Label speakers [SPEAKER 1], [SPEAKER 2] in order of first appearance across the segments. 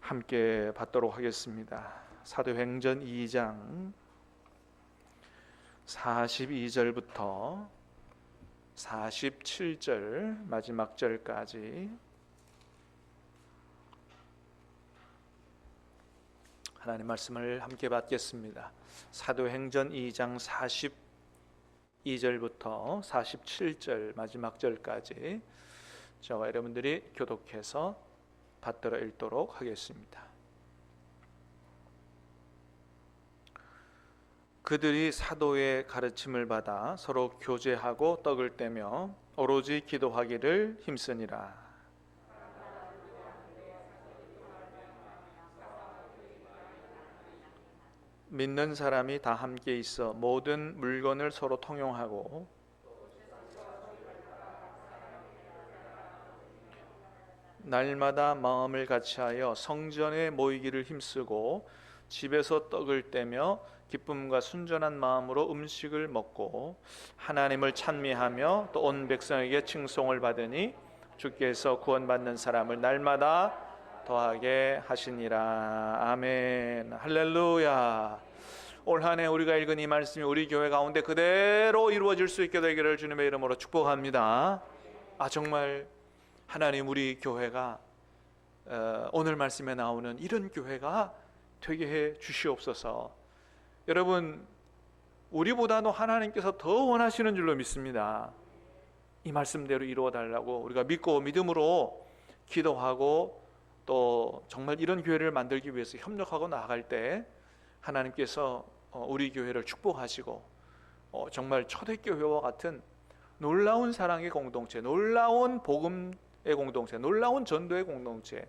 [SPEAKER 1] 함께 받도록 하겠습니다. 사도행전 2장 42절부터 47절 마지막 절까지 하나님 말씀을 함께 받겠습니다. 사도행전 2장 42절부터 47절 마지막 절까지 저와 여러분들이 교독해서 받들어 읽도록 하겠습니다. 그들이 사도의 가르침을 받아 서로 교제하고 떡을 떼며 오로지 기도하기를 힘쓰니라. 믿는 사람이 다 함께 있어 모든 물건을 서로 통용하고 날마다 마음을 같이하여 성전에 모이기를 힘쓰고 집에서 떡을 떼며 기쁨과 순전한 마음으로 음식을 먹고 하나님을 찬미하며 또 온 백성에게 칭송을 받으니 주께서 구원받는 사람을 날마다 더하게 하시니라. 아멘. 할렐루야. 올 한 해 우리가 읽은 이 말씀이 우리 교회 가운데 그대로 이루어질 수 있게 되기를 주님의 이름으로 축복합니다. 정말 하나님 우리 교회가 오늘 말씀에 나오는 이런 교회가 되게 해 주시옵소서. 여러분, 우리보다도 하나님께서 더 원하시는 줄로 믿습니다. 이 말씀대로 이루어 달라고 우리가 믿고 믿음으로 기도하고 또 정말 이런 교회를 만들기 위해서 협력하고 나아갈 때 하나님께서 우리 교회를 축복하시고 정말 초대교회와 같은 놀라운 사랑의 공동체, 놀라운 복음의 공동체, 놀라운 전도의 공동체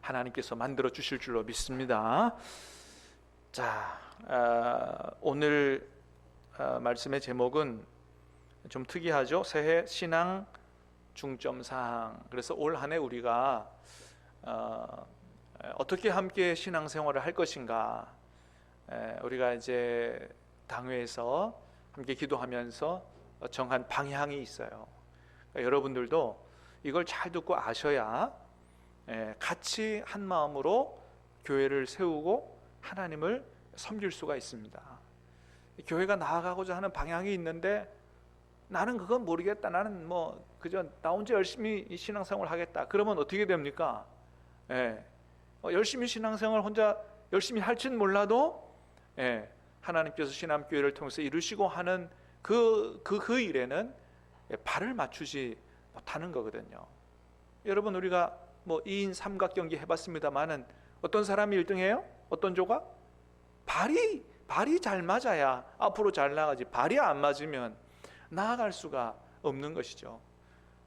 [SPEAKER 1] 하나님께서 만들어 주실 줄로 믿습니다. 자, 오늘 말씀의 제목은 좀 특이하죠. 새해 신앙 중점사항. 그래서 올 한 해 우리가 어떻게 함께 신앙생활을 할 것인가, 우리가 이제 당회에서 함께 기도하면서 정한 방향이 있어요. 그러니까 여러분들도 이걸 잘 듣고 아셔야 같이 한 마음으로 교회를 세우고 하나님을 섬길 수가 있습니다. 교회가 나아가고자 하는 방향이 있는데 나는 그건 모르겠다, 나는 뭐 그저 나 혼자 열심히 신앙생활을 하겠다, 그러면 어떻게 됩니까? 열심히 신앙생활 혼자 열심히 할지는 몰라도 하나님께서 신앙교회를 통해서 이루시고 하는 그 일에는 발을 맞추지 못하는 거거든요. 여러분, 우리가 뭐 2인 삼각경기 해봤습니다만은 어떤 사람이 1등해요? 어떤 조가? 발이 잘 맞아야 앞으로 잘 나가지, 발이 안 맞으면 나아갈 수가 없는 것이죠.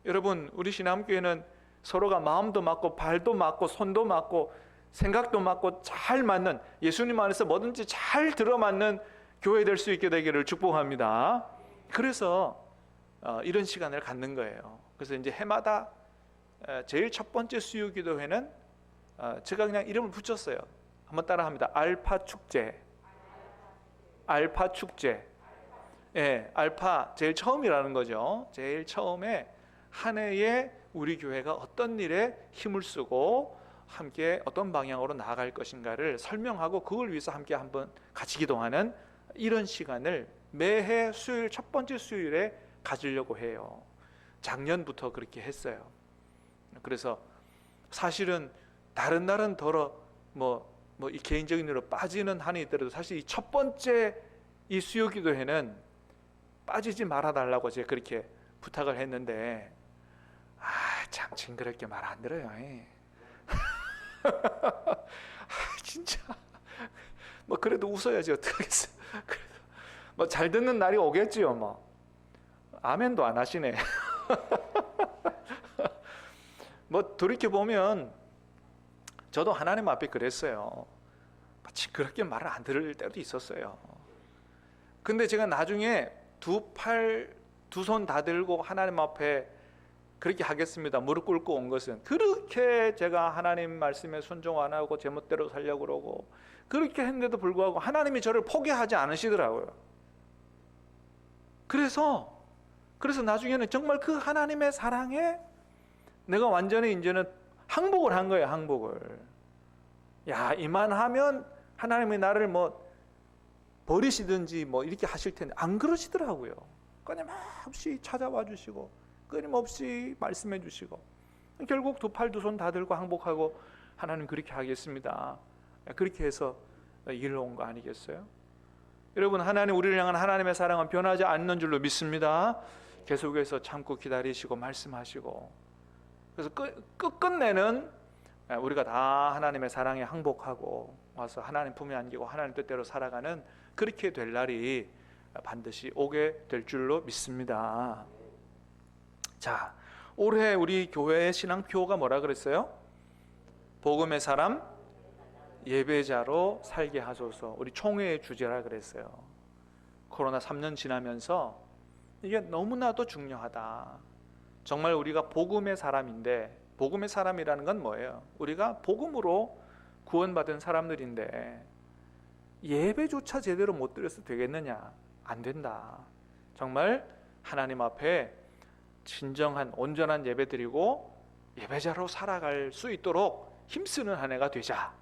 [SPEAKER 1] 여러분, 우리 신앙교회는 서로가 마음도 맞고 발도 맞고 손도 맞고 생각도 맞고 잘 맞는, 예수님 안에서 뭐든지 잘 들어맞는 교회 될 수 있게 되기를 축복합니다. 그래서 이런 시간을 갖는 거예요. 그래서 이제 해마다 제일 첫 번째 수요 기도회는 제가 그냥 이름을 붙였어요. 한번 따라합니다. 알파 축제. 알파 축제. 알파 제일 처음이라는 거죠. 제일 처음에 한 해에 우리 교회가 어떤 일에 힘을 쓰고 함께 어떤 방향으로 나아갈 것인가를 설명하고 그걸 위해서 함께 한번 같이 기도하는 이런 시간을 매해 수요일 첫 번째 수요일에 가지려고 해요. 작년부터 그렇게 했어요. 그래서 사실은 다른 날은 덜어 이 개인적인 일로 빠지는 한이 있더라도 사실 이 첫 번째 이 수요 기도회는 빠지지 말아달라고 제가 그렇게 부탁을 했는데 참 징그럽게 말 안 들어요. 진짜 뭐 그래도 웃어야지 어떡하겠어요. 그래도 뭐 잘 듣는 날이 오겠지요. 뭐 아멘도 안 하시네. 뭐 돌이켜 보면 저도 하나님 앞에 그랬어요. 징그럽게 말을 안 들을 때도 있었어요. 근데 제가 나중에 두 손 다 들고 하나님 앞에 그렇게 하겠습니다, 무릎 꿇고 온 것은, 그렇게 제가 하나님 말씀에 순종 안 하고 제멋대로 살려고 그러고 그렇게 했는데도 불구하고 하나님이 저를 포기하지 않으시더라고요. 그래서 나중에는 정말 그 하나님의 사랑에 내가 완전히 이제는 항복을 한 거예요. 항복을. 야, 이만하면 하나님이 나를 뭐 버리시든지 뭐 이렇게 하실 텐데 안 그러시더라고요. 끊임없이 찾아와 주시고 끊임없이 말씀해 주시고 결국 두 팔 두 손 다 들고 항복하고 하나님 그렇게 하겠습니다. 그렇게 해서 이르러온 거 아니겠어요? 여러분, 하나님 우리를 향한 하나님의 사랑은 변하지 않는 줄로 믿습니다. 계속해서 참고 기다리시고 말씀하시고 그래서 끝내는 우리가 다 하나님의 사랑에 항복하고 와서 하나님 품에 안기고 하나님 뜻대로 살아가는 그렇게 될 날이 반드시 오게 될 줄로 믿습니다. 자, 올해 우리 교회의 신앙표가 뭐라 그랬어요? 복음의 사람 예배자로 살게 하소서. 우리 총회의 주제라 그랬어요. 코로나 3년 지나면서 이게 너무나도 중요하다. 정말 우리가 복음의 사람인데, 복음의 사람이라는 건 뭐예요? 우리가 복음으로 구원받은 사람들인데 예배조차 제대로 못 드려서 되겠느냐? 안 된다. 정말 하나님 앞에 진정한 온전한 예배 드리고 예배자로 살아갈 수 있도록 힘쓰는 한 해가 되자.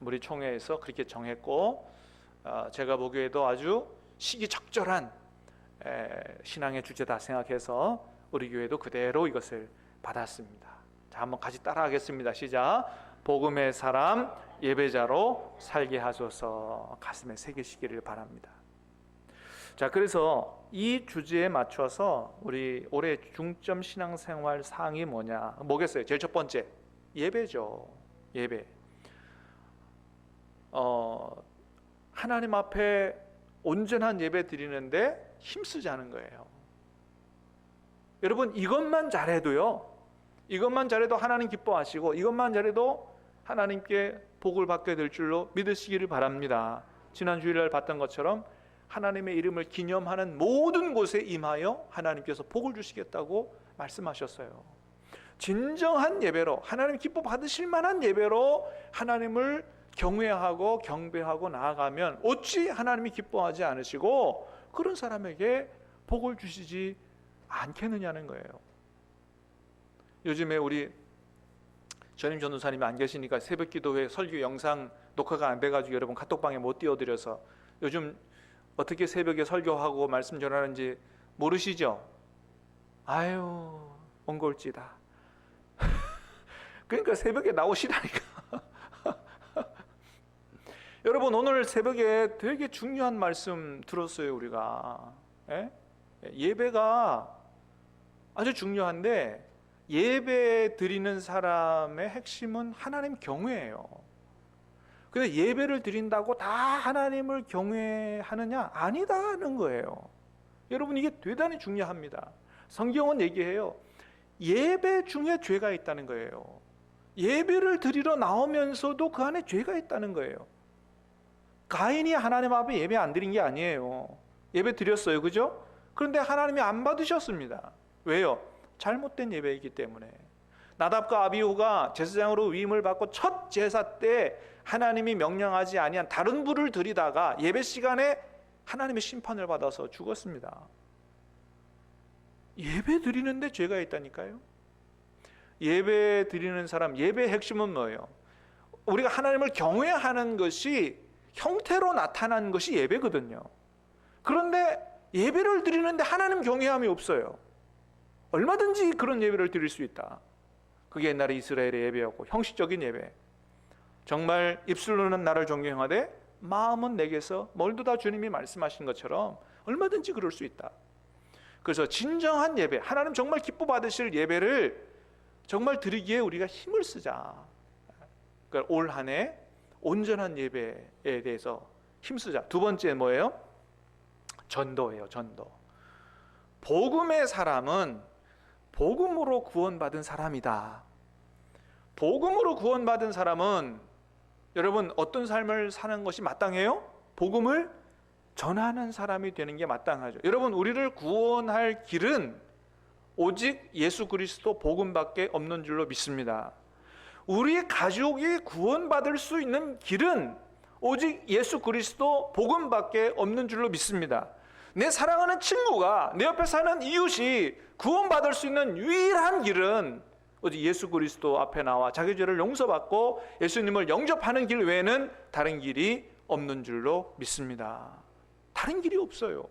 [SPEAKER 1] 우리 총회에서 그렇게 정했고, 제가 보기에도 아주 시기적절한 신앙의 주제다 생각해서 우리 교회도 그대로 이것을 받았습니다. 자, 한번 같이 따라하겠습니다. 시작. 복음의 사람 예배자로 살게 하소서. 가슴에 새기시기를 바랍니다. 자, 그래서 이 주제에 맞춰서 우리 올해 중점 신앙생활 사항이 뭐겠어요? 제일 첫 번째, 예배죠. 예배. 하나님 앞에 온전한 예배 드리는데 힘쓰자는 거예요. 여러분, 이것만 잘해도요, 이것만 잘해도 하나님 기뻐하시고 이것만 잘해도 하나님께 복을 받게 될 줄로 믿으시기를 바랍니다. 지난 주일날 봤던 것처럼 하나님의 이름을 기념하는 모든 곳에 임하여 하나님께서 복을 주시겠다고 말씀하셨어요. 진정한 예배로, 하나님 기뻐 받으실 만한 예배로 하나님을 경외하고 경배하고 나아가면 어찌 하나님이 기뻐하지 않으시고 그런 사람에게 복을 주시지 않겠느냐는 거예요. 요즘에 우리 전임 전도사님이 안 계시니까 새벽기도회 설교 영상 녹화가 안 돼가지고 여러분 카톡방에 못 띄워드려서 요즘 어떻게 새벽에 설교하고 말씀 전하는지 모르시죠? 아유, 옹골지다. 그러니까 새벽에 나오시라니까. 여러분, 오늘 새벽에 되게 중요한 말씀 들었어요. 우리가 예배가 아주 중요한데 예배 드리는 사람의 핵심은 하나님 경외예요. 근데 예배를 드린다고 다 하나님을 경외하느냐? 아니다는 거예요. 여러분, 이게 대단히 중요합니다. 성경은 얘기해요. 예배 중에 죄가 있다는 거예요. 예배를 드리러 나오면서도 그 안에 죄가 있다는 거예요. 가인이 하나님 앞에 예배 안 드린 게 아니에요. 예배 드렸어요, 그죠? 그런데 하나님이 안 받으셨습니다. 왜요? 잘못된 예배이기 때문에. 나답과 아비후가 제사장으로 위임을 받고 첫 제사 때 하나님이 명령하지 아니한 다른 불을 드리다가 예배 시간에 하나님의 심판을 받아서 죽었습니다. 예배 드리는데 죄가 있다니까요. 예배 드리는 사람, 예배의 핵심은 뭐예요? 우리가 하나님을 경외하는 것이 형태로 나타난 것이 예배거든요. 그런데 예배를 드리는데 하나님 경외함이 없어요. 얼마든지 그런 예배를 드릴 수 있다. 그게 옛날에 이스라엘의 예배였고, 형식적인 예배. 정말 입술로는 나를 존경하되 마음은 내게서 멀도다 주님이 말씀하신 것처럼 얼마든지 그럴 수 있다. 그래서 진정한 예배, 하나님 정말 기뻐 받으실 예배를 정말 드리기에 우리가 힘을 쓰자. 그러니까 올 한 해 온전한 예배에 대해서 힘쓰자. 두 번째 뭐예요? 전도예요. 전도. 복음의 사람은 복음으로 구원받은 사람이다. 복음으로 구원받은 사람은 여러분 어떤 삶을 사는 것이 마땅해요? 복음을 전하는 사람이 되는 게 마땅하죠. 여러분, 우리를 구원할 길은 오직 예수 그리스도 복음밖에 없는 줄로 믿습니다. 우리 가족이 구원받을 수 있는 길은 오직 예수 그리스도 복음밖에 없는 줄로 믿습니다. 내 사랑하는 친구가, 내 옆에 사는 이웃이 구원받을 수 있는 유일한 길은 오직 예수 그리스도 앞에 나와 자기 죄를 용서받고 예수님을 영접하는 길 외에는 다른 길이 없는 줄로 믿습니다. 다른 길이 없어요.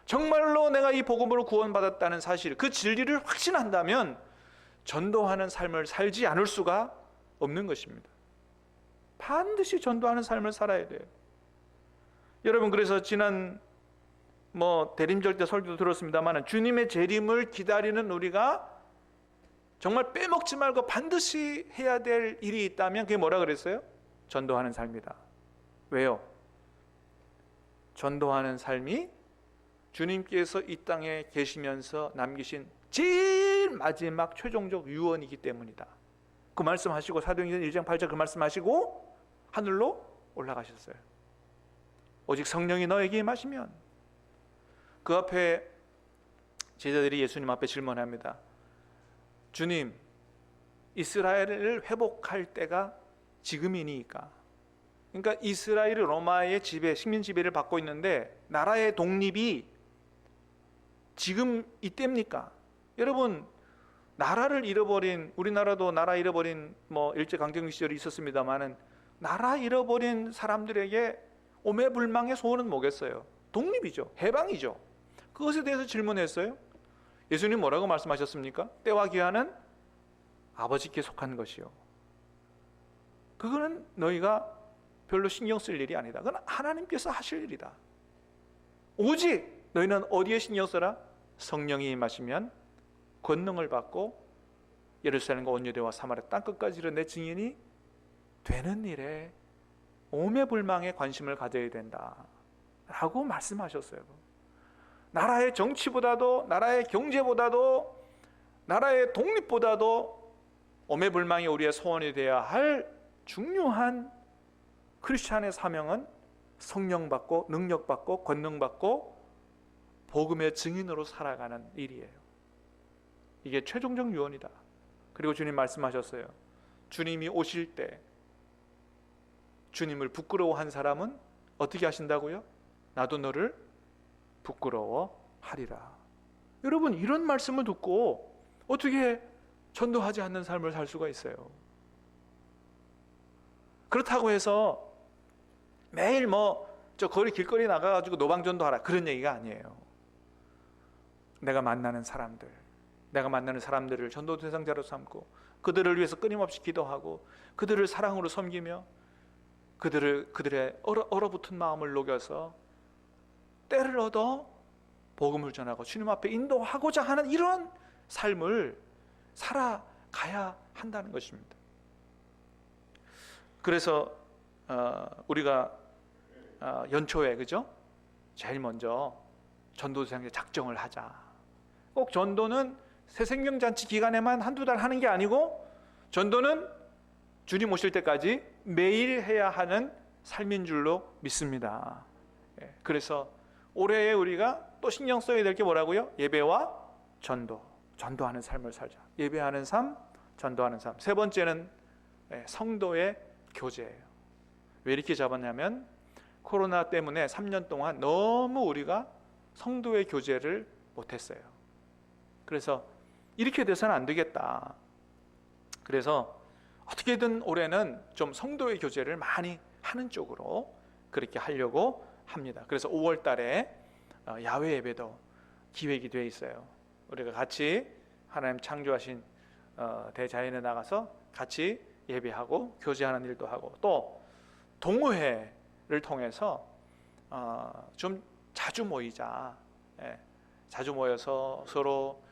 [SPEAKER 1] 정말로 내가 이 복음으로 구원받았다는 사실, 그 진리를 확신한다면 전도하는 삶을 살지 않을 수가 없는 것입니다. 반드시 전도하는 삶을 살아야 돼요. 여러분, 그래서 지난 대림절 때 설교도 들었습니다만, 주님의 재림을 기다리는 우리가 정말 빼먹지 말고 반드시 해야 될 일이 있다면 그게 뭐라 그랬어요? 전도하는 삶이다. 왜요? 전도하는 삶이 주님께서 이 땅에 계시면서 남기신 제일 마지막 최종적 유언이기 때문이다. 그 말씀하시고 사도행전 1장 8절 그 말씀하시고 하늘로 올라가셨어요. 오직 성령이 너에게 임하시면. 그 앞에 제자들이 예수님 앞에 질문합니다. 주님, 이스라엘을 회복할 때가 지금이니까. 그러니까 이스라엘이 로마의 지배, 식민 지배를 받고 있는데 나라의 독립이 지금 이때입니까? 여러분, 나라를 잃어버린, 우리나라도 나라 잃어버린 일제강점기 시절이 있었습니다만은 나라 잃어버린 사람들에게 오매불망의 소원은 뭐겠어요? 독립이죠. 해방이죠. 그것에 대해서 질문했어요. 예수님 뭐라고 말씀하셨습니까? 때와 기한은 아버지께 속한 것이요. 그거는 너희가 별로 신경 쓸 일이 아니다. 그건 하나님께서 하실 일이다. 오직 너희는 어디에 신경 써라? 성령이 임하시면 권능을 받고 예루살렘과 온 유대와 사마리아 땅끝까지 이르는 내 증인이 되는 일에 오매불망에 관심을 가져야 된다 라고 말씀하셨어요. 나라의 정치보다도, 나라의 경제보다도, 나라의 독립보다도 오매불망이 우리의 소원이 되어야 할 중요한 크리스찬의 사명은 성령 받고 능력 받고 권능 받고 복음의 증인으로 살아가는 일이에요. 이게 최종적 유언이다. 그리고 주님 말씀하셨어요. 주님이 오실 때 주님을 부끄러워한 사람은 어떻게 하신다고요? 나도 너를 부끄러워하리라. 여러분, 이런 말씀을 듣고 어떻게 전도하지 않는 삶을 살 수가 있어요? 그렇다고 해서 매일 저 거리 길거리 나가가지고 노방전도하라 그런 얘기가 아니에요. 내가 만나는 사람들을 전도 대상자로 삼고 그들을 위해서 끊임없이 기도하고 그들을 사랑으로 섬기며 그들의 얼어붙은 마음을 녹여서 때를 얻어 복음을 전하고 주님 앞에 인도하고자 하는 이런 삶을 살아가야 한다는 것입니다. 그래서 우리가 연초에 그죠? 제일 먼저 전도 대상자 작정을 하자. 꼭 전도는 새생명잔치 기간에만 한두 달 하는 게 아니고 전도는 주님 오실 때까지 매일 해야 하는 삶인 줄로 믿습니다. 그래서 올해에 우리가 또 신경 써야 될 게 뭐라고요? 예배와 전도하는 삶을 살자. 예배하는 삶, 전도하는 삶. 세 번째는 성도의 교제예요. 왜 이렇게 잡았냐면 코로나 때문에 3년 동안 너무 우리가 성도의 교제를 못했어요. 그래서 이렇게 돼서는 안 되겠다. 그래서 어떻게든 올해는 좀 성도의 교제를 많이 하는 쪽으로 그렇게 하려고 합니다. 그래서 5월 달에 야외 예배도 기획이 되어 있어요. 우리가 같이 하나님 창조하신 대자연에 나가서 같이 예배하고 교제하는 일도 하고 또 동호회를 통해서 좀 자주 모이자. 자주 모여서 서로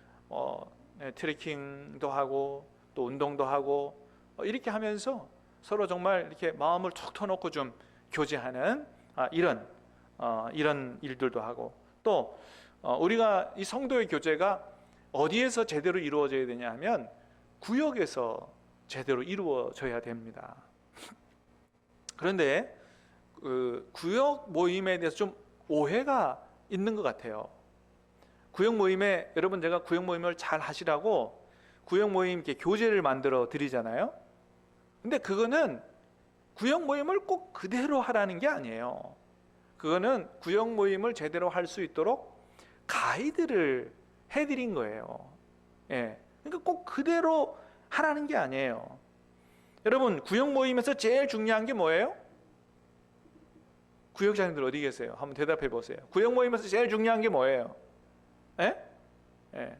[SPEAKER 1] 트레킹도 하고 또 운동도 하고 이렇게 하면서 서로 정말 이렇게 마음을 툭 터놓고 좀 교제하는 이런 일들도 하고 또 우리가 이 성도의 교제가 어디에서 제대로 이루어져야 되냐 하면 구역에서 제대로 이루어져야 됩니다. 그런데 그 구역 모임에 대해서 좀 오해가 있는 것 같아요. 구역 모임에 여러분 제가 구역 모임을 잘 하시라고 구역 모임 이렇게 교재를 만들어 드리잖아요. 근데 그거는 구역 모임을 꼭 그대로 하라는 게 아니에요. 그거는 구역 모임을 제대로 할 수 있도록 가이드를 해드린 거예요. 그러니까 꼭 그대로 하라는 게 아니에요. 여러분, 구역 모임에서 제일 중요한 게 뭐예요? 구역장님들 어디 계세요? 한번 대답해 보세요. 구역 모임에서 제일 중요한 게 뭐예요? 예? 예.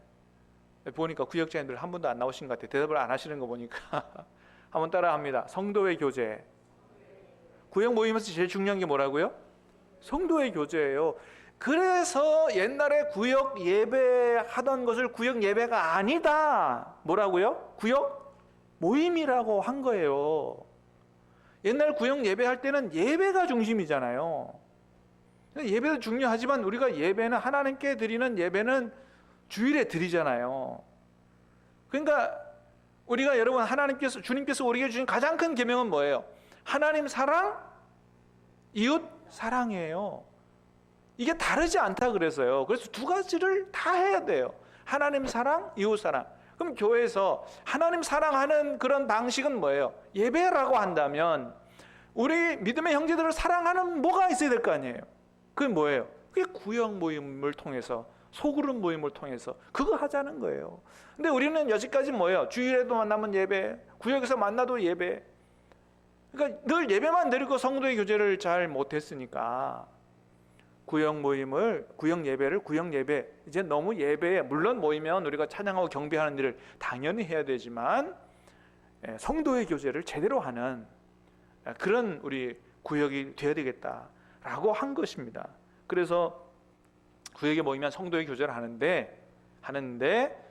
[SPEAKER 1] 보니까 구역장님들 한 분도 안 나오신 것 같아요. 대답을 안 하시는 거 보니까. 한번 따라합니다. 성도의 교제. 구역 모임에서 제일 중요한 게 뭐라고요? 성도의 교제예요. 그래서 옛날에 구역 예배하던 것을 구역 예배가 아니다. 뭐라고요? 구역 모임이라고 한 거예요. 옛날 구역 예배할 때는 예배가 중심이잖아요. 예배도 중요하지만 우리가 예배는 하나님께 드리는 예배는 주일에 드리잖아요. 그러니까 우리가 여러분 주님께서 우리에게 주신 가장 큰 계명은 뭐예요? 하나님 사랑, 이웃 사랑이에요. 이게 다르지 않다 그래서요. 그래서 두 가지를 다 해야 돼요. 하나님 사랑, 이웃 사랑. 그럼 교회에서 하나님 사랑하는 그런 방식은 뭐예요? 예배라고 한다면 우리 믿음의 형제들을 사랑하는 뭐가 있어야 될 거 아니에요? 그게 뭐예요? 그게 구역 모임을 통해서, 소그룹 모임을 통해서 그거 하자는 거예요. 근데 우리는 여지까지 뭐예요? 주일에도 만나면 예배, 구역에서 만나도 예배. 그러니까 늘 예배만 드리고 성도의 교제를 잘 못했으니까 구역 예배, 이제 너무 예배에, 물론 모이면 우리가 찬양하고 경배하는 일을 당연히 해야 되지만 성도의 교제를 제대로 하는 그런 우리 구역이 되어야 되겠다라고 한 것입니다. 그래서 구역에 모이면 성도의 교제를 하는데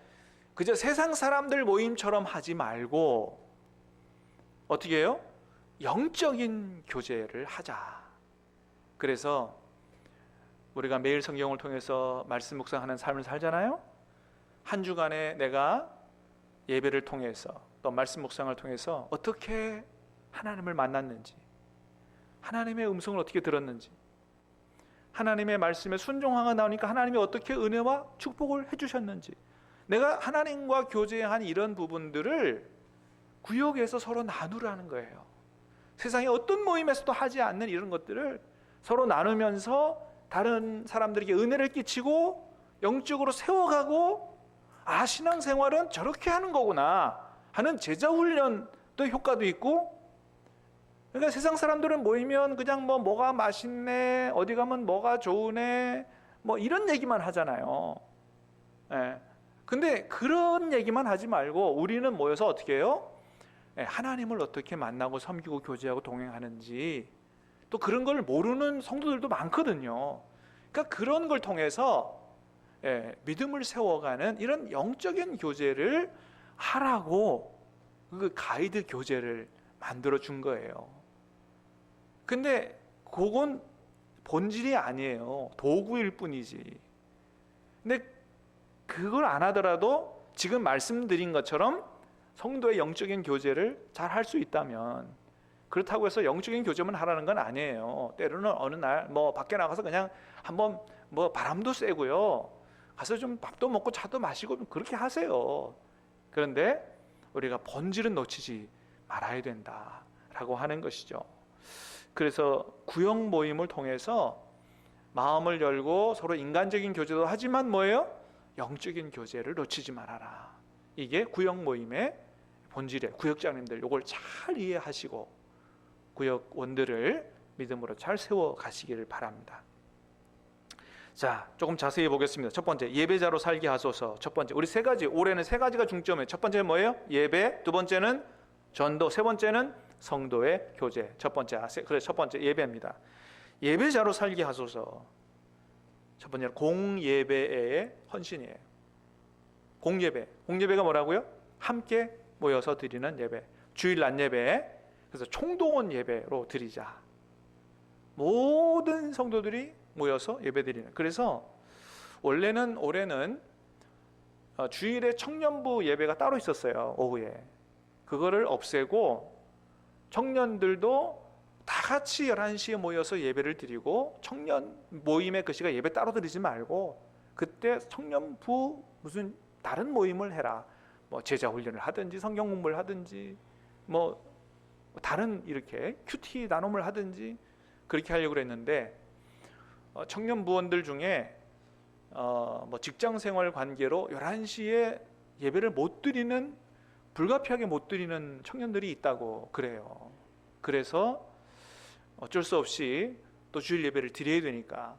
[SPEAKER 1] 그저 세상 사람들 모임처럼 하지 말고 어떻게 해요? 영적인 교제를 하자. 그래서 우리가 매일 성경을 통해서 말씀 묵상하는 삶을 살잖아요. 한 주간에 내가 예배를 통해서 또 말씀 묵상을 통해서 어떻게 하나님을 만났는지, 하나님의 음성을 어떻게 들었는지, 하나님의 말씀에 순종하가 나오니까 하나님이 어떻게 은혜와 축복을 해주셨는지, 내가 하나님과 교제한 이런 부분들을 구역에서 서로 나누라는 거예요. 세상에 어떤 모임에서도 하지 않는 이런 것들을 서로 나누면서 다른 사람들에게 은혜를 끼치고 영적으로 세워가고, 아, 신앙생활은 저렇게 하는 거구나 하는 제자훈련도 효과도 있고. 그러니까 세상 사람들은 모이면 그냥 뭐가 맛있네, 어디 가면 뭐가 좋으네, 뭐 이런 얘기만 하잖아요. 예. 근데 그런 얘기만 하지 말고 우리는 모여서 어떻게 해요? 하나님을 어떻게 만나고 섬기고 교제하고 동행하는지, 또 그런 걸 모르는 성도들도 많거든요. 그러니까 그런 걸 통해서 믿음을 세워가는 이런 영적인 교제를 하라고 그 가이드 교제를 만들어 준 거예요. 근데 그건 본질이 아니에요. 도구일 뿐이지. 근데 그걸 안 하더라도 지금 말씀드린 것처럼 성도의 영적인 교제를 잘 할 수 있다면, 그렇다고 해서 영적인 교제만 하라는 건 아니에요. 때로는 어느 날 밖에 나가서 그냥 한번 바람도 쐬고요, 가서 좀 밥도 먹고 차도 마시고 그렇게 하세요. 그런데 우리가 본질은 놓치지 말아야 된다라고 하는 것이죠. 그래서 구역 모임을 통해서 마음을 열고 서로 인간적인 교제도 하지만 뭐예요? 영적인 교제를 놓치지 말아라. 이게 구역 모임의 본질이에요. 구역장님들 이걸 잘 이해하시고 구역원들을 믿음으로 잘 세워 가시기를 바랍니다. 자, 조금 자세히 보겠습니다. 첫 번째, 예배자로 살게 하소서. 첫 번째, 우리 세 가지, 올해는 세 가지가 중점이에요. 첫 번째는 뭐예요? 예배. 두 번째는 전도. 세 번째는 성도의 교제. 첫 번째 예배입니다. 예배자로 살게 하소서. 첫 번째는 공예배의 헌신이에요. 공예배가 뭐라고요? 함께 모여서 드리는 예배. 주일 낮 예배. 그래서 총동원 예배로 드리자. 모든 성도들이 모여서 예배드리는. 그래서 올해는 주일에 청년부 예배가 따로 있었어요. 오후에. 그거를 없애고 청년들도 다 같이 11시에 모여서 예배를 드리고, 청년 모임의 그 시간 예배 따로 드리지 말고 그때 청년부 무슨 다른 모임을 해라. 제자 훈련을 하든지 성경 공부를 하든지 다른 이렇게 큐티 나눔을 하든지 그렇게 하려고 했는데, 청년 부원들 중에 직장 생활 관계로 11시에 예배를 못 못 드리는, 불가피하게 못 드리는 청년들이 있다고 그래요. 그래서 어쩔 수 없이 또 주일 예배를 드려야 되니까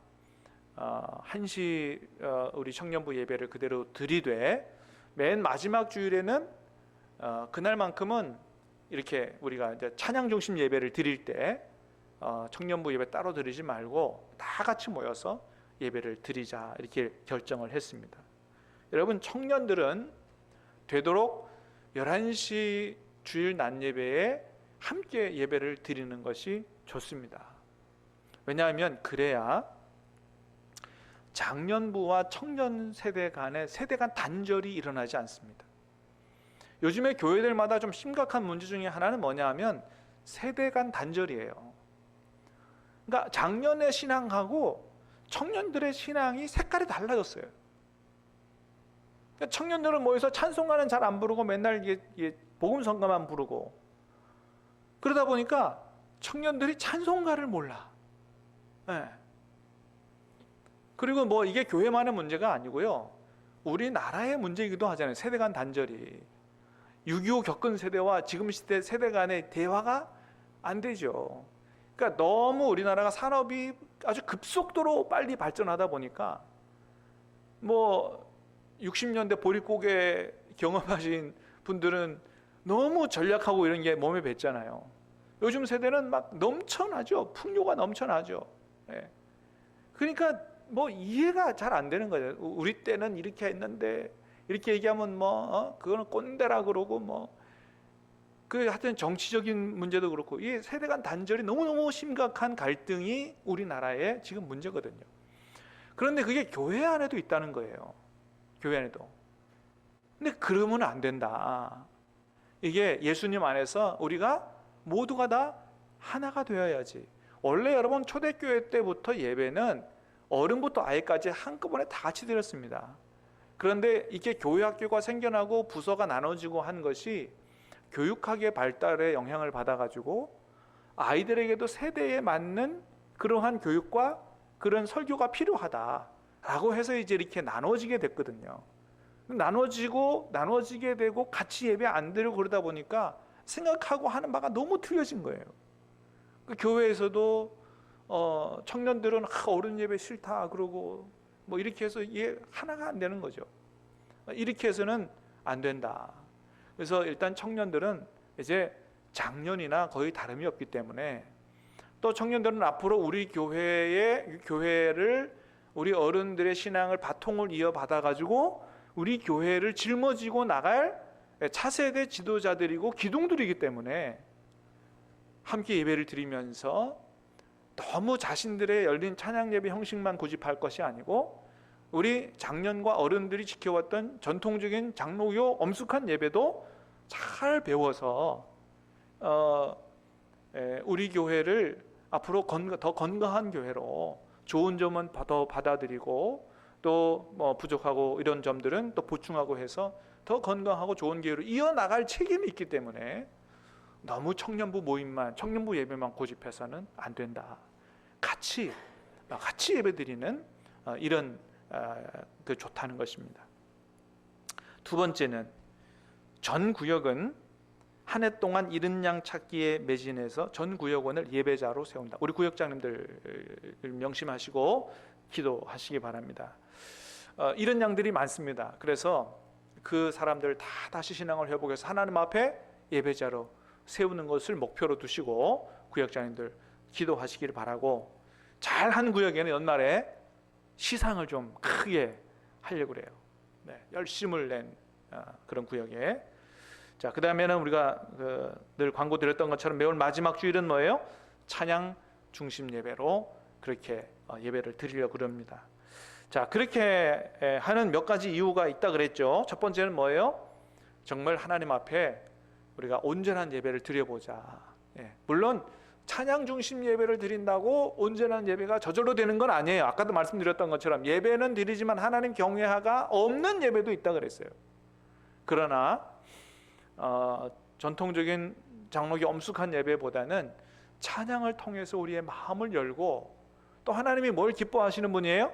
[SPEAKER 1] 1시 우리 청년부 예배를 그대로 드리되, 맨 마지막 주일에는 그날만큼은 이렇게 우리가 이제 찬양 중심 예배를 드릴 때 청년부 예배 따로 드리지 말고 다 같이 모여서 예배를 드리자, 이렇게 결정을 했습니다. 여러분, 청년들은 되도록 11시 주일 낮 예배에 함께 예배를 드리는 것이 좋습니다. 왜냐하면 그래야 장년부와 청년 세대 간의 세대 간 단절이 일어나지 않습니다. 요즘에 교회들마다 좀 심각한 문제 중에 하나는 뭐냐 하면 세대 간 단절이에요. 그러니까 장년의 신앙하고 청년들의 신앙이 색깔이 달라졌어요. 그러니까 청년들은 모여서 찬송가는 잘 안 부르고 맨날 복음성가만 부르고, 그러다 보니까 청년들이 찬송가를 몰라. 네. 그리고 뭐 이게 교회만의 문제가 아니고요, 우리나라의 문제이기도 하잖아요. 세대 간 단절이. 6.25 겪은 세대와 지금 시대 세대 간의 대화가 안 되죠. 그러니까 너무 우리나라가 산업이 아주 급속도로 빨리 발전하다 보니까 뭐 60년대 보릿고개 경험하신 분들은 너무 전략하고 이런 게 몸에 뱄잖아요. 요즘 세대는 막 넘쳐나죠. 풍요가 넘쳐나죠. 예. 그러니까 뭐 이해가 잘 안 되는 거예요. 우리 때는 이렇게 했는데, 이렇게 얘기하면 뭐 그거는 꼰대라 그러고, 뭐 그 하여튼 정치적인 문제도 그렇고, 이 세대 간 단절이 너무너무 심각한 갈등이 우리나라의 지금 문제거든요. 그런데 그게 교회 안에도 있다는 거예요. 교회 안에도. 근데 그러면 안 된다. 이게 예수님 안에서 우리가 모두가 다 하나가 되어야지. 원래 여러분 초대교회 때부터 예배는 어른부터 아이까지 한꺼번에 다 같이 드렸습니다. 그런데 이게 교회 학교가 생겨나고 부서가 나눠지고 한 것이 교육학의 발달에 영향을 받아가지고 아이들에게도 세대에 맞는 그러한 교육과 그런 설교가 필요하다라고 해서 이제 이렇게 나눠지게 됐거든요. 나눠지게 되고 같이 예배 안 드리고 그러다 보니까 생각하고 하는 바가 너무 틀려진 거예요. 그 교회에서도 청년들은 어른 예배 싫다 그러고 뭐 이렇게 해서 하나가 안 되는 거죠. 이렇게 해서는 안 된다. 그래서 일단 청년들은 이제 작년이나 거의 다름이 없기 때문에, 또 청년들은 앞으로 우리 교회를 우리 어른들의 신앙을 바통을 이어받아 가지고 우리 교회를 짊어지고 나갈 차세대 지도자들이고 기둥들이기 때문에 함께 예배를 드리면서 너무 자신들의 열린 찬양 예배 형식만 고집할 것이 아니고, 우리 장년과 어른들이 지켜왔던 전통적인 장로교 엄숙한 예배도 잘 배워서 우리 교회를 앞으로 더 건강한 교회로, 좋은 점은 더 받아들이고 또 뭐 부족하고 이런 점들은 또 보충하고 해서 더 건강하고 좋은 교회로 이어나갈 책임이 있기 때문에 너무 청년부 모임만, 청년부 예배만 고집해서는 안 된다. 같이 예배드리는 이런 그 좋다는 것입니다. 두 번째는, 전 구역은 한 해 동안 잃은 양 찾기에 매진해서 전 구역원을 예배자로 세운다. 우리 구역장님들 명심하시고 기도하시기 바랍니다. 잃은 양들이 많습니다. 그래서 그 사람들 다 다시 신앙을 회복해서 하나님 앞에 예배자로 세우는 것을 목표로 두시고 구역장님들 기도하시기를 바라고, 잘한 구역에는 연말에 시상을 좀 크게 하려고 그래요. 네, 열심을 낸 그런 구역에. 자, 그 다음에는 우리가 늘 광고 드렸던 것처럼 매월 마지막 주일은 뭐예요? 찬양 중심 예배로 그렇게 예배를 드리려고 그럽니다. 자, 그렇게 하는 몇 가지 이유가 있다 그랬죠. 첫 번째는 뭐예요? 정말 하나님 앞에 우리가 온전한 예배를 드려보자. 물론 찬양 중심 예배를 드린다고 온전한 예배가 저절로 되는 건 아니에요. 아까도 말씀드렸던 것처럼 예배는 드리지만 하나님 경외가 없는 예배도 있다 그랬어요. 그러나 전통적인 장로교 엄숙한 예배보다는 찬양을 통해서 우리의 마음을 열고, 또 하나님이 뭘 기뻐하시는 분이에요?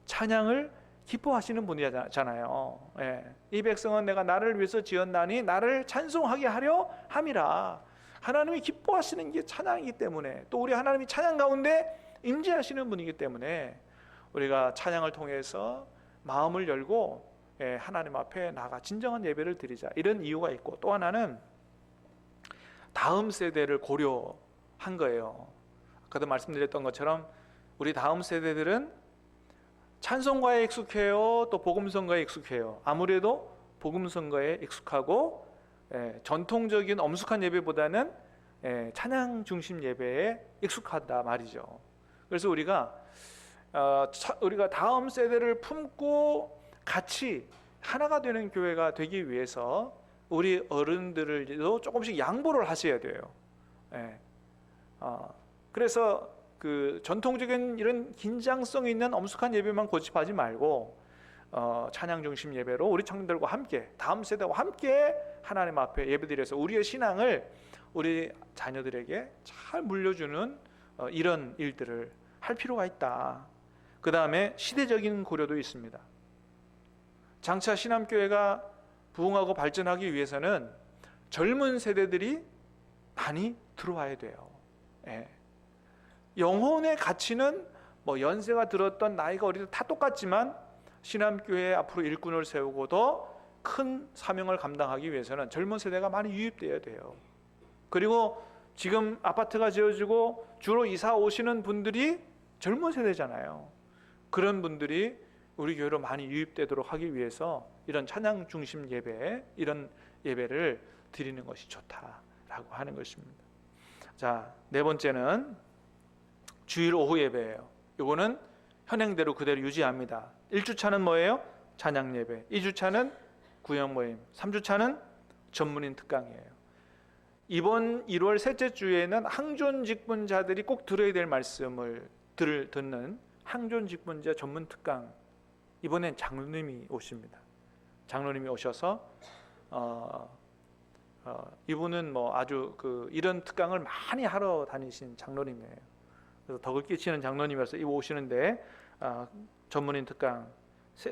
[SPEAKER 1] 찬양을 기뻐하시는 분이잖아요. 예. 이 백성은 내가 나를 위해서 지었나니 나를 찬송하게 하려 함이라. 하나님이 기뻐하시는 게 찬양이기 때문에, 또 우리 하나님이 찬양 가운데 임재하시는 분이기 때문에 우리가 찬양을 통해서 마음을 열고 하나님 앞에 나가 진정한 예배를 드리자, 이런 이유가 있고, 또 하나는 다음 세대를 고려한 거예요. 아까도 말씀드렸던 것처럼 우리 다음 세대들은 찬송가에 익숙해요, 또 복음성가에 익숙해요. 아무래도 복음성가에 익숙하고 전통적인 엄숙한 예배보다는 찬양 중심 예배에 익숙하다 말이죠. 그래서 우리가 다음 세대를 품고 같이 하나가 되는 교회가 되기 위해서 우리 어른들도 조금씩 양보를 하셔야 돼요. 그래서 그 전통적인 이런 긴장성 있는 엄숙한 예배만 고집하지 말고 찬양 중심 예배로 우리 청년들과 함께, 다음 세대와 함께 하나님 앞에 예배드려서 우리의 신앙을 우리 자녀들에게 잘 물려주는 이런 일들을 할 필요가 있다. 그 다음에 시대적인 고려도 있습니다. 장차 신암교회가 부흥하고 발전하기 위해서는 젊은 세대들이 많이 들어와야 돼요. 영혼의 가치는 뭐 연세가 들었던 나이가 어리든 다 똑같지만 신암교회 앞으로 일꾼을 세우고 더 큰 사명을 감당하기 위해서는 젊은 세대가 많이 유입되어야 돼요. 그리고 지금 아파트가 지어지고 주로 이사 오시는 분들이 젊은 세대잖아요. 그런 분들이 우리 교회로 많이 유입되도록 하기 위해서 이런 찬양 중심 예배, 이런 예배를 드리는 것이 좋다라고 하는 것입니다. 자, 네 번째는 주일 오후 예배예요. 이거는 현행대로 그대로 유지합니다. 1주차는 뭐예요? 찬양 예배. 2주차는 구역 모임. 3주차는 전문인 특강이에요. 이번 1월 셋째 주에는 항존 직분자들이 꼭 들어야 될 말씀을 듣는 항존 직분자 전문 특강. 이번엔 장로님이 오십니다. 장로님이 오셔서 이분은 뭐 아주 이런 특강을 많이 하러 다니신 장로님이에요. 그래서 덕을 끼치는 장로님이어서 이분 오시는데 전문인 특강.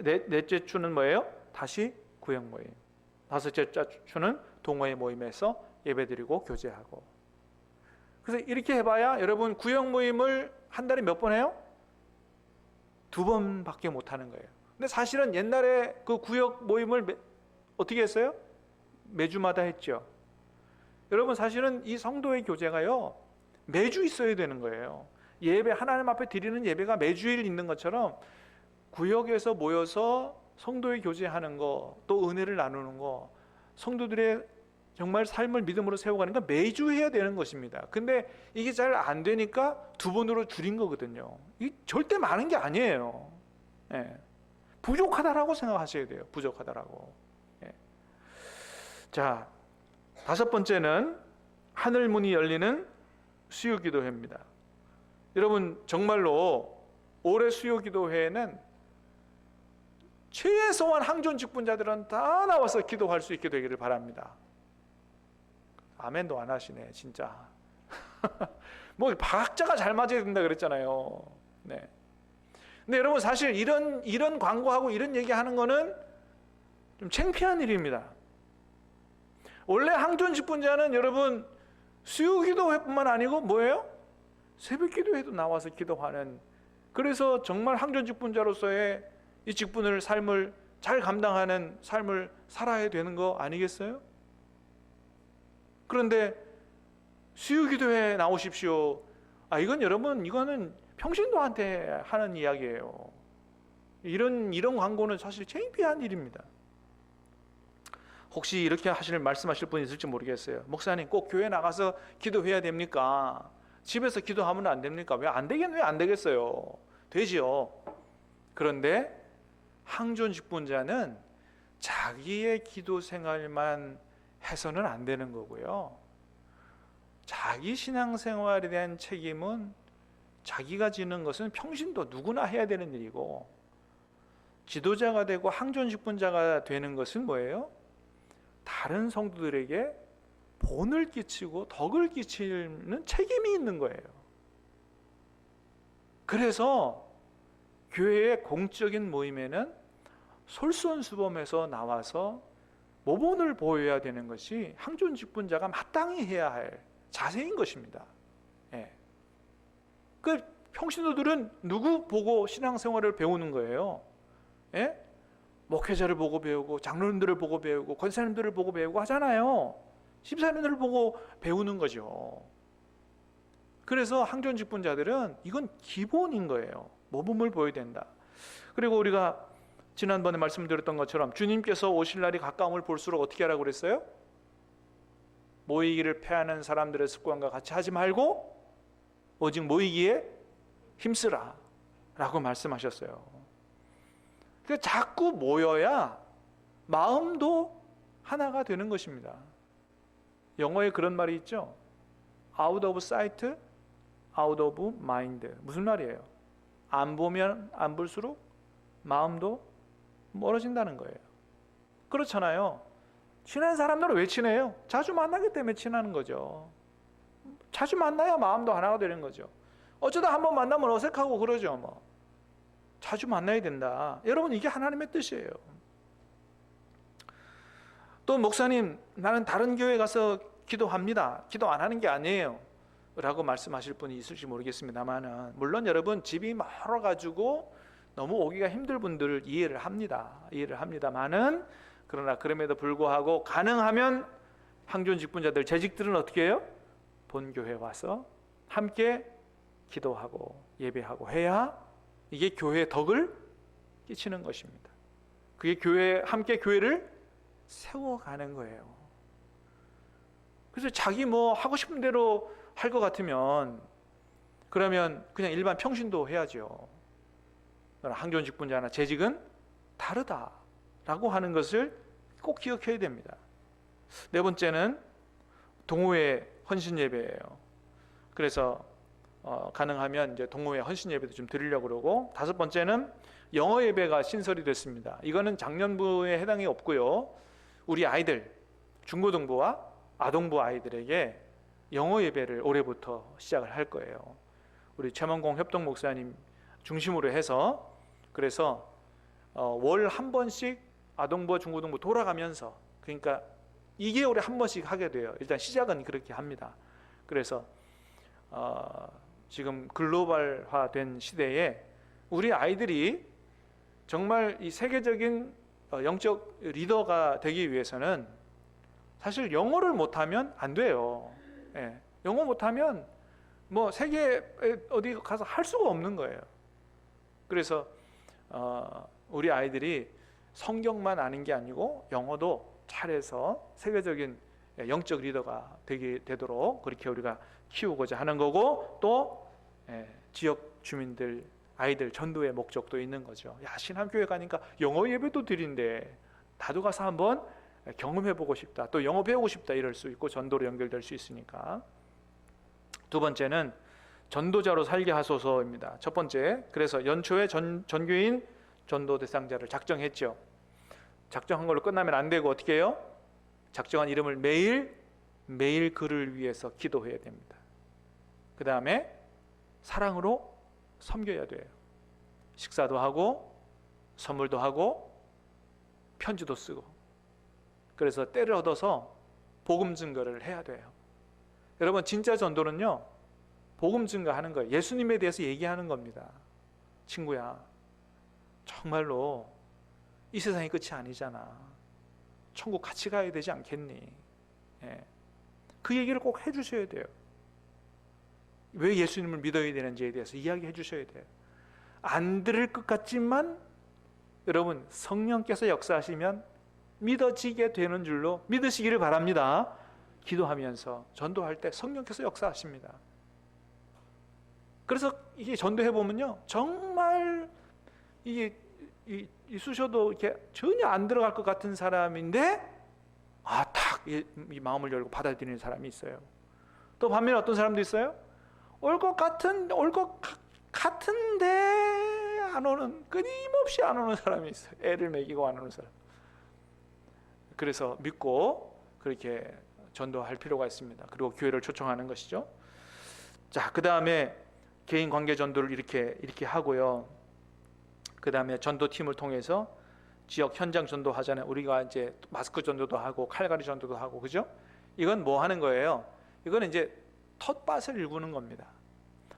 [SPEAKER 1] 넷째 주는 뭐예요? 다시 구역 모임. 다섯째 주는 동호회 모임에서 예배드리고 교제하고. 그래서 이렇게 해봐야 여러분 구역 모임을 한 달에 몇 번 해요? 2번밖에 못 하는 거예요. 근데 사실은 옛날에 그 구역 모임을 어떻게 했어요? 매주마다 했죠. 여러분 사실은 이 성도의 교제가요 매주 있어야 되는 거예요. 예배, 하나님 앞에 드리는 예배가 매주일 있는 것처럼 구역에서 모여서 성도의 교제하는 거, 또 은혜를 나누는 거, 성도들의 정말 삶을 믿음으로 세워가는 건 매주 해야 되는 것입니다. 근데 이게 잘 안 되니까 2번으로 줄인 거거든요. 이 절대 많은 게 아니에요. 부족하다라고 생각하셔야 돼요. 부족하다라고. 자, 5번째는 하늘 문이 열리는 수요기도회입니다. 여러분 정말로 올해 수요기도회에는 최소한 항존 직분자들은 다 나와서 기도할 수 있게 되기를 바랍니다. 아멘도 안 하시네 진짜. 뭐 박자가 잘 맞아야 된다 그랬잖아요. 네. 근데 여러분 사실 이런 광고하고 이런 얘기하는 거는 좀 창피한 일입니다. 원래 항존 직분자는 여러분 수요기도회뿐만 아니고 뭐예요? 새벽기도회도 나와서 기도하는, 그래서 정말 항존 직분자로서의 이 직분을, 삶을 잘 감당하는 삶을 살아야 되는 거 아니겠어요? 그런데 수요기도회 나오십시오. 이건 여러분 이거는 평신도한테 하는 이야기예요. 이런 광고는 사실 창피한 일입니다. 혹시 이렇게 말씀하실 분 있을지 모르겠어요. 목사님 꼭 교회 나가서 기도해야 됩니까? 집에서 기도하면 안 됩니까? 왜 안 되겠어요? 되지요. 그런데 항존 직분자는 자기의 기도 생활만 해서는 안 되는 거고요. 자기 신앙생활에 대한 책임은 자기가 지는 것은 평신도 누구나 해야 되는 일이고, 지도자가 되고 항존 직분자가 되는 것은 뭐예요? 다른 성도들에게 본을 끼치고 덕을 끼치는 책임이 있는 거예요. 그래서 교회의 공적인 모임에는 솔선수범해서 나와서 모본을 보여야 되는 것이 항존직분자가 마땅히 해야 할 자세인 것입니다. 예. 그 평신도들은 누구 보고 신앙생활을 배우는 거예요? 예? 목회자를 보고 배우고 장로님들을 보고 배우고 권사님들을 보고 배우고 하잖아요. 집사님들을 보고 배우는 거죠. 그래서 항존직분자들은 이건 기본인 거예요. 모범을 보여야 된다. 그리고 우리가 지난번에 말씀드렸던 것처럼 주님께서 오실 날이 가까움을 볼수록 어떻게 하라고 그랬어요? 모이기를 패하는 사람들의 습관과 같이 하지 말고 오직 모이기에 힘쓰라 라고 말씀하셨어요. 그러니까 자꾸 모여야 마음도 하나가 되는 것입니다. 영어에 그런 말이 있죠. Out of sight, out of mind. 무슨 말이에요? 안 보면 안 볼수록 마음도 멀어진다는 거예요. 그렇잖아요. 친한 사람들은 왜 친해요? 자주 만나기 때문에 친하는 거죠. 자주 만나야 마음도 하나가 되는 거죠. 어쩌다 한번 만나면 어색하고 그러죠. 뭐. 자주 만나야 된다. 여러분, 이게 하나님의 뜻이에요. 또 목사님, 나는 다른 교회 가서 기도합니다. 기도 안 하는 게 아니에요 라고 말씀하실 분이 있을지 모르겠습니다만, 물론 여러분 집이 멀어가지고 너무 오기가 힘들 분들을 이해를 합니다만은, 그러나 그럼에도 불구하고 가능하면 항존직분자들, 재직들은 어떻게 해요? 본교회 와서 함께 기도하고 예배하고 해야 이게 교회의 덕을 끼치는 것입니다. 그게 함께 교회를 세워가는 거예요. 그래서 자기 뭐 하고 싶은 대로 할 것 같으면 그러면 그냥 일반 평신도 해야죠. 항존직분자나 재직은 다르다라고 하는 것을 꼭 기억해야 됩니다. 네 번째는 동호회 헌신 예배예요. 그래서 가능하면 이제 동호회 헌신 예배도 좀 드리려고 그러고, 다섯 번째는 영어 예배가 신설이 됐습니다. 이거는 작년부에 해당이 없고요. 우리 아이들, 중고등부와 아동부 아이들에게 영어 예배를 올해부터 시작을 할 거예요. 우리 최만공 협동 목사님 중심으로 해서, 그래서 월 한 번씩 아동부와 중고등부 돌아가면서, 그러니까 2개월에 한 번씩 하게 돼요. 일단 시작은 그렇게 합니다. 그래서 지금 글로벌화된 시대에 우리 아이들이 정말 이 세계적인 영적 리더가 되기 위해서는 사실 영어를 못하면 안 돼요. 예. 영어 못하면 뭐 세계에 어디 가서 할 수가 없는 거예요. 그래서 우리 아이들이 성경만 아는 게 아니고 영어도 잘해서 세계적인 영적 리더가 되도록 그렇게 우리가 키우고자 하는 거고, 또 지역 주민들 아이들 전도의 목적도 있는 거죠. 야, 신한교회 가니까 영어 예배도 드린대, 나도 가서 한번 경험해보고 싶다, 또 영어 배우고 싶다, 이럴 수 있고 전도로 연결될 수 있으니까. 두 번째는 전도자로 살게 하소서입니다. 첫 번째, 그래서 연초에 전교인 전도 대상자를 작정했죠. 작정한 걸로 끝나면 안 되고 어떻게 해요? 작정한 이름을 매일 그를 위해서 기도해야 됩니다. 그 다음에 사랑으로 섬겨야 돼요. 식사도 하고 선물도 하고 편지도 쓰고, 그래서 때를 얻어서 복음 증거를 해야 돼요. 여러분, 진짜 전도는요, 복음 증거하는 거예요. 예수님에 대해서 얘기하는 겁니다. 친구야, 정말로 이 세상이 끝이 아니잖아. 천국 같이 가야 되지 않겠니? 예. 그 얘기를 꼭 해주셔야 돼요. 왜 예수님을 믿어야 되는지에 대해서 이야기해 주셔야 돼요. 안 들을 것 같지만 여러분, 성령께서 역사하시면 믿어지게 되는 줄로 믿으시기를 바랍니다. 기도하면서 전도할 때 성령께서 역사하십니다. 그래서 이게 전도해 보면요, 정말 이게 쑤셔도 이렇게 전혀 안 들어갈 것 같은 사람인데 딱 이 마음을 열고 받아들이는 사람이 있어요. 또 반면에 어떤 사람도 있어요. 올 것 같은데 안 오는, 끊임없이 안 오는 사람이 있어요. 애를 먹이고 안 오는 사람. 그래서 믿고 그렇게 전도할 필요가 있습니다. 그리고 교회를 초청하는 것이죠. 자, 그 다음에 개인 관계 전도를 이렇게 하고요. 그 다음에 전도팀을 통해서 지역 현장 전도하잖아요. 우리가 이제 마스크 전도도 하고 칼갈이 전도도 하고, 그죠? 이건 뭐 하는 거예요? 이건 이제 텃밭을 일구는 겁니다.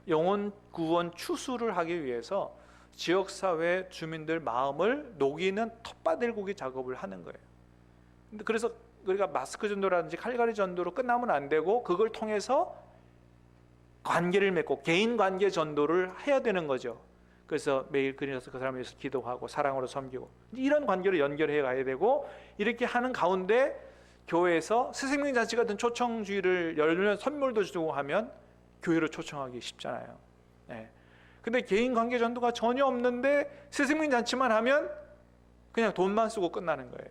[SPEAKER 1] 영혼 구원 추수를 하기 위해서 지역사회 주민들 마음을 녹이는 텃밭 일구기 작업을 하는 거예요. 그래서 우리가 마스크 전도라든지 칼갈이 전도로 끝나면 안 되고, 그걸 통해서 관계를 맺고 개인 관계 전도를 해야 되는 거죠. 그래서 매일 그리나서 그 사람을 위해서 기도하고 사랑으로 섬기고, 이런 관계로 연결해 가야 되고, 이렇게 하는 가운데 교회에서 새생명 잔치 같은 초청주의를 열면 선물도 주고 하면 교회로 초청하기 쉽잖아요. 네. 근데 개인 관계 전도가 전혀 없는데 새생명 잔치만 하면 그냥 돈만 쓰고 끝나는 거예요.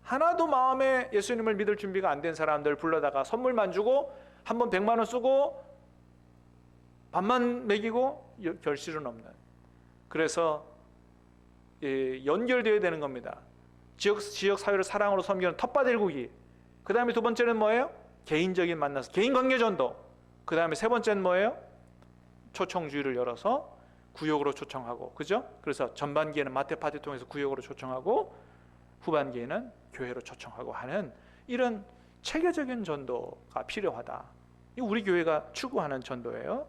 [SPEAKER 1] 하나도 마음에 예수님을 믿을 준비가 안 된 사람들 불러다가 선물만 주고 한 번 100만 원 쓰고 밥만 먹이고 결실은 없는. 그래서 연결되어야 되는 겁니다. 지역 사회를 사랑으로 섬기는 텃밭 일구기. 그 다음에 두 번째는 뭐예요? 개인적인 만나서 개인 관계 전도. 그 다음에 세 번째는 뭐예요? 초청주의를 열어서 구역으로 초청하고, 그죠? 그래서 전반기에는 마태 파티 통해서 구역으로 초청하고, 후반기에는 교회로 초청하고 하는 이런 체계적인 전도가 필요하다. 이 우리 교회가 추구하는 전도예요.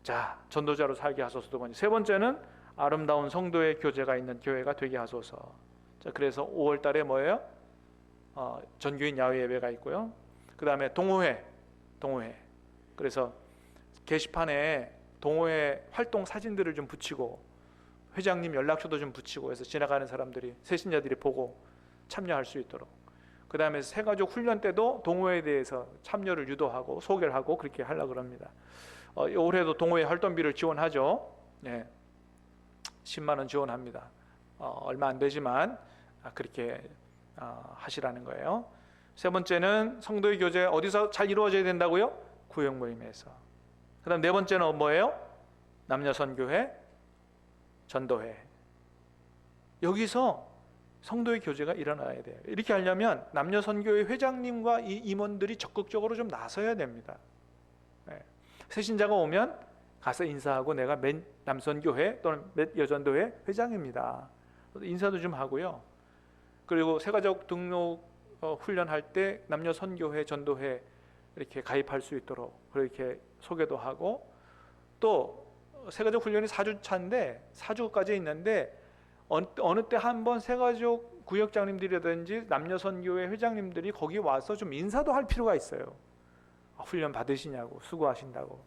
[SPEAKER 1] 자, 전도자로 살게 하소서. 두 번째. 세 번째는 아름다운 성도의 교제가 있는 교회가 되게 하소서. 자, 그래서 5월 달에 뭐예요? 전교인 야외 예배가 있고요. 그 다음에 동호회. 그래서 게시판에 동호회 활동 사진들을 좀 붙이고, 회장님 연락처도 좀 붙이고 해서 지나가는 사람들이, 새신자들이 보고 참여할 수 있도록. 그 다음에 새가족 훈련 때도 동호회에 대해서 참여를 유도하고 소개를 하고 그렇게 하려고 합니다. 올해도 동호회 활동비를 지원하죠. 네. 10만 원 지원합니다. 얼마 안 되지만 그렇게 하시라는 거예요. 세 번째는 성도의 교제 어디서 잘 이루어져야 된다고요? 구역 모임에서. 그 다음 네 번째는 뭐예요? 남녀 선교회, 전도회. 여기서 성도의 교제가 일어나야 돼요. 이렇게 하려면 남녀 선교회 회장님과 이 임원들이 적극적으로 좀 나서야 됩니다. 네. 새신자가 오면 가서 인사하고, 내가 몇 남선교회 또는 몇 여전도회 회장입니다. 인사도 좀 하고요. 그리고 새가족 등록 훈련할 때 남녀 선교회, 전도회 이렇게 가입할 수 있도록 그렇게 소개도 하고, 또 새가족 훈련이 4주차인데 4주까지 있는데 어느 때 한번 새가족 구역장님들이라든지 남녀 선교회 회장님들이 거기 와서 좀 인사도 할 필요가 있어요. 훈련 받으시냐고, 수고하신다고,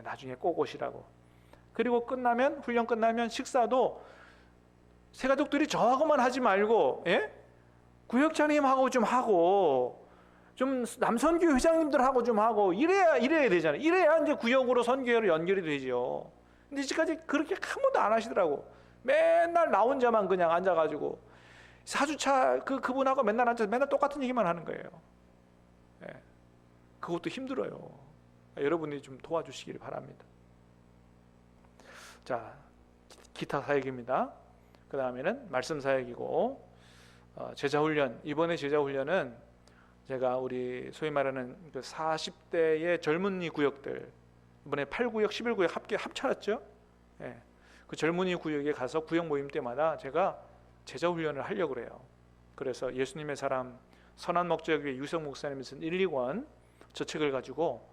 [SPEAKER 1] 나중에 꼭 오시라고. 그리고 훈련 끝나면 식사도 새가족들이 저하고만 하지 말고, 구역장님하고 좀 하고, 좀 남선교 회장님들하고 좀 하고, 이래야 되잖아요. 이래야 이제 구역으로 선교회로 연결이 되죠. 근데 이제까지 그렇게 한 번도 안 하시더라고. 맨날 나 혼자만 그냥 앉아가지고 4주차 그분하고 맨날 앉아서 맨날 똑같은 얘기만 하는 거예요. 그것도 힘들어요. 여러분이 좀 도와주시길 바랍니다. 자, 기타 사역입니다. 그 다음에는 말씀 사역이고, 제자훈련. 이번에 제자훈련은 제가 우리 소위 말하는 그 40대의 젊은이 구역들, 이번에 8구역, 11구역 합쳐놨죠. 그 젊은이 구역에 가서 구역 모임 때마다 제가 제자훈련을 하려고 그래요. 그래서 예수님의 사람 선한 목적의 유성 목사님이 쓴 1, 2권 저 책을 가지고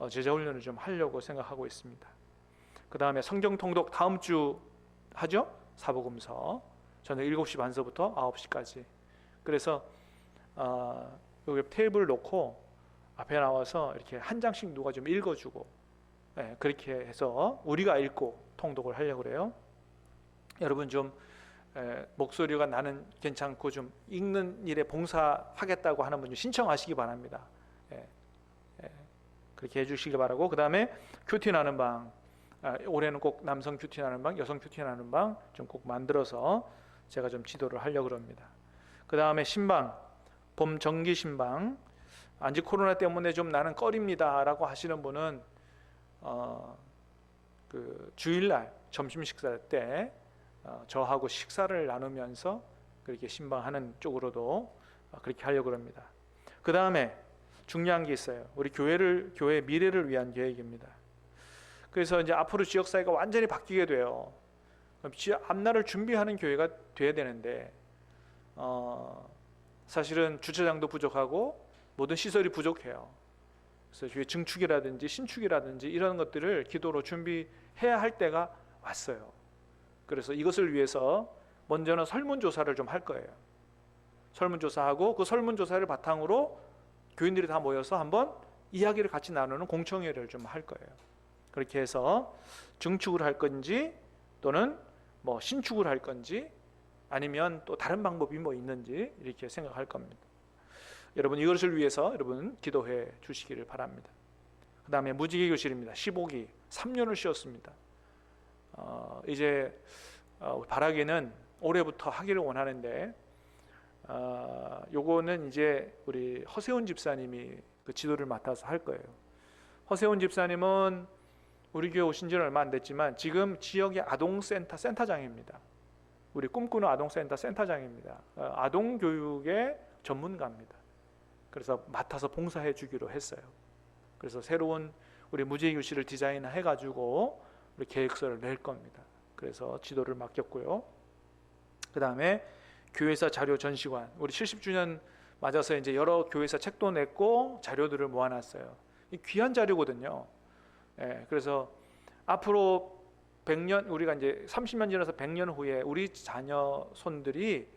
[SPEAKER 1] 제자훈련을 좀 하려고 생각하고 있습니다. 그 다음에 성경 통독 다음 주 하죠? 사복음서 저녁 7시 반서부터 9시까지. 그래서 여기 테이블 놓고 앞에 나와서 이렇게 한 장씩 누가 좀 읽어주고, 그렇게 해서 우리가 읽고 통독을 하려고 그래요. 여러분 좀 목소리가 나는 괜찮고 좀 읽는 일에 봉사하겠다고 하는 분 좀 신청하시기 바랍니다. 그렇게 해주시기 바라고, 그 다음에 큐티 나는 방, 올해는 꼭 남성 큐티 나는 방, 여성 큐티 나는 방 좀 꼭 만들어서 제가 좀 지도를 하려고 합니다. 그 다음에 신방, 봄 정기 신방, 안지 코로나 때문에 좀 나는 꺼립니다라고 하시는 분은 그 주일날 점심 식사 때 저하고 식사를 나누면서 그렇게 신방하는 쪽으로도 그렇게 하려고 합니다. 그 다음에 중요한 게 있어요. 우리 교회 미래를 위한 계획입니다. 그래서 이제 앞으로 지역사회가 완전히 바뀌게 돼요. 앞날을 준비하는 교회가 돼야 되는데 사실은 주차장도 부족하고 모든 시설이 부족해요. 그래서 교회 증축이라든지 신축이라든지 이런 것들을 기도로 준비해야 할 때가 왔어요. 그래서 이것을 위해서 먼저는 설문조사를 좀 할 거예요. 설문조사하고 그 설문조사를 바탕으로 교인들이 다 모여서 한번 이야기를 같이 나누는 공청회를 좀 할 거예요. 그렇게 해서 증축을 할 건지 또는 뭐 신축을 할 건지 아니면 또 다른 방법이 뭐 있는지 이렇게 생각할 겁니다. 여러분 이것을 위해서 여러분 기도해 주시기를 바랍니다. 그 다음에 무지개 교실입니다. 15기 3년을 쉬었습니다. 이제 바라기는 올해부터 하기를 원하는데 요거는 이제 우리 허세훈 집사님이 그 지도를 맡아서 할 거예요. 허세훈 집사님은 우리 교회 오신 지는 얼마 안 됐지만 지금 지역의 아동센터 센터장입니다. 우리 꿈꾸는 아동센터 센터장입니다. 아동교육의 전문가입니다. 그래서 맡아서 봉사해 주기로 했어요. 그래서 새로운 우리 무지개 교실을 디자인해 가지고 우리 계획서를 낼 겁니다. 그래서 지도를 맡겼고요. 그 다음에 교회사 자료 전시관, 우리 70주년 맞아서 이제 여러 교회사 책도 냈고 자료들을 모아놨어요. 이 귀한 자료거든요. 그래서 앞으로 100년, 우리가 이제 30년 지나서 100년 후에 우리 자녀 손들이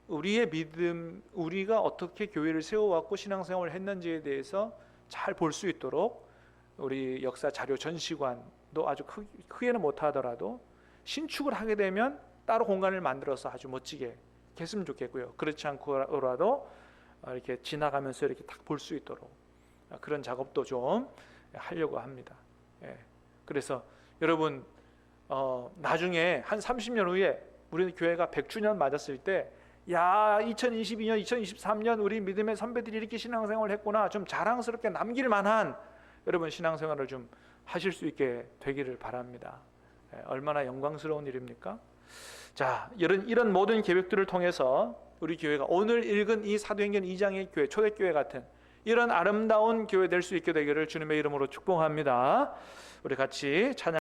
[SPEAKER 1] 우리의 믿음, 우리가 어떻게 교회를 세워왔고 신앙생활을 했는지에 대해서 잘 볼 수 있도록 우리 역사 자료 전시관도 아주 크게는 못하더라도 신축을 하게 되면 따로 공간을 만들어서 아주 멋지게 했으면 좋겠고요. 그렇지 않고라도 이렇게 지나가면서 이렇게 딱 볼 수 있도록 그런 작업도 좀 하려고 합니다. 그래서 여러분 나중에 한 30년 후에 우리 교회가 100주년 맞았을 때 야 2022년 2023년 우리 믿음의 선배들이 이렇게 신앙생활을 했구나 좀 자랑스럽게 남길 만한 여러분 신앙생활을 좀 하실 수 있게 되기를 바랍니다. 얼마나 영광스러운 일입니까? 자, 이런 모든 계획들을 통해서 우리 교회가 오늘 읽은 이 사도행전 2장의 교회, 초대교회 같은 이런 아름다운 교회 될 수 있게 되기를 주님의 이름으로 축복합니다. 우리 같이 찬양